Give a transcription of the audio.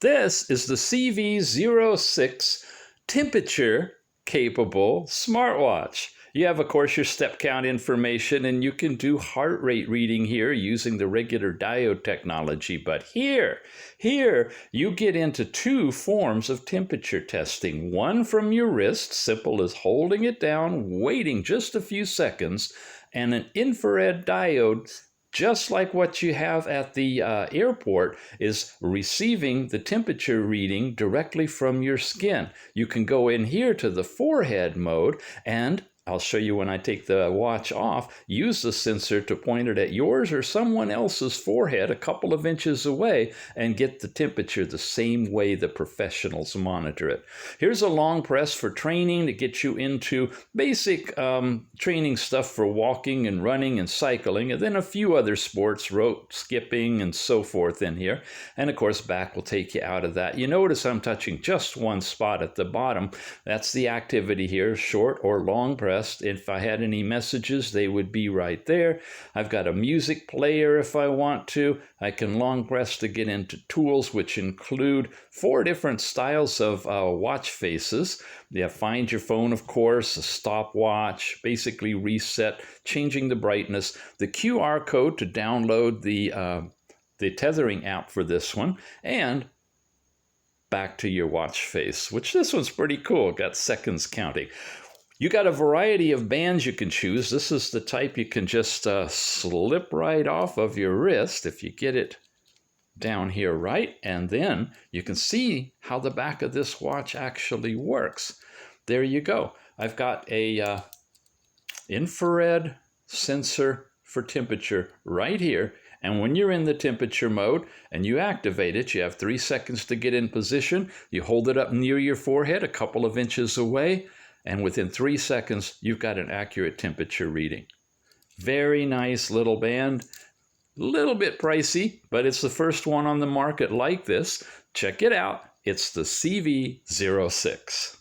This is the CV06 temperature-capable smartwatch. You have, of course, your step count information, and you can do heart rate reading here using the regular diode technology. But here you get into two forms of temperature testing. One from your wrist, simple as holding it down, waiting just a few seconds, and an infrared diode, just like what you have at the airport, is receiving the temperature reading directly from your skin. You can go in here to the forehead mode, and I'll show you when I take the watch off, use the sensor to point it at yours or someone else's forehead a couple of inches away and get the temperature the same way the professionals monitor it. Here's a long press for training to get you into basic training stuff for walking and running and cycling, and then a few other sports, rope skipping and so forth in here. And of course, back will take you out of that. You notice I'm touching just one spot at the bottom. That's the activity here, short or long press. If I had any messages, they would be right there. I've got a music player if I want to. I can long press to get into tools, which include 4 different styles of watch faces. You have find your phone, of course, a stopwatch, basically reset, changing the brightness, the QR code to download the Tethering app for this one, and back to your watch face, which this one's pretty cool. Got seconds counting. You got a variety of bands you can choose. This is the type you can just slip right off of your wrist if you get it down here right, and then you can see how the back of this watch actually works. There you go. I've got a infrared sensor for temperature right here, and when you're in the temperature mode and you activate it, you have 3 seconds to get in position. You hold it up near your forehead a couple of inches away, and within 3 seconds, you've got an accurate temperature reading. Very nice little band. A little bit pricey, but it's the first one on the market like this. Check it out. It's the CV06.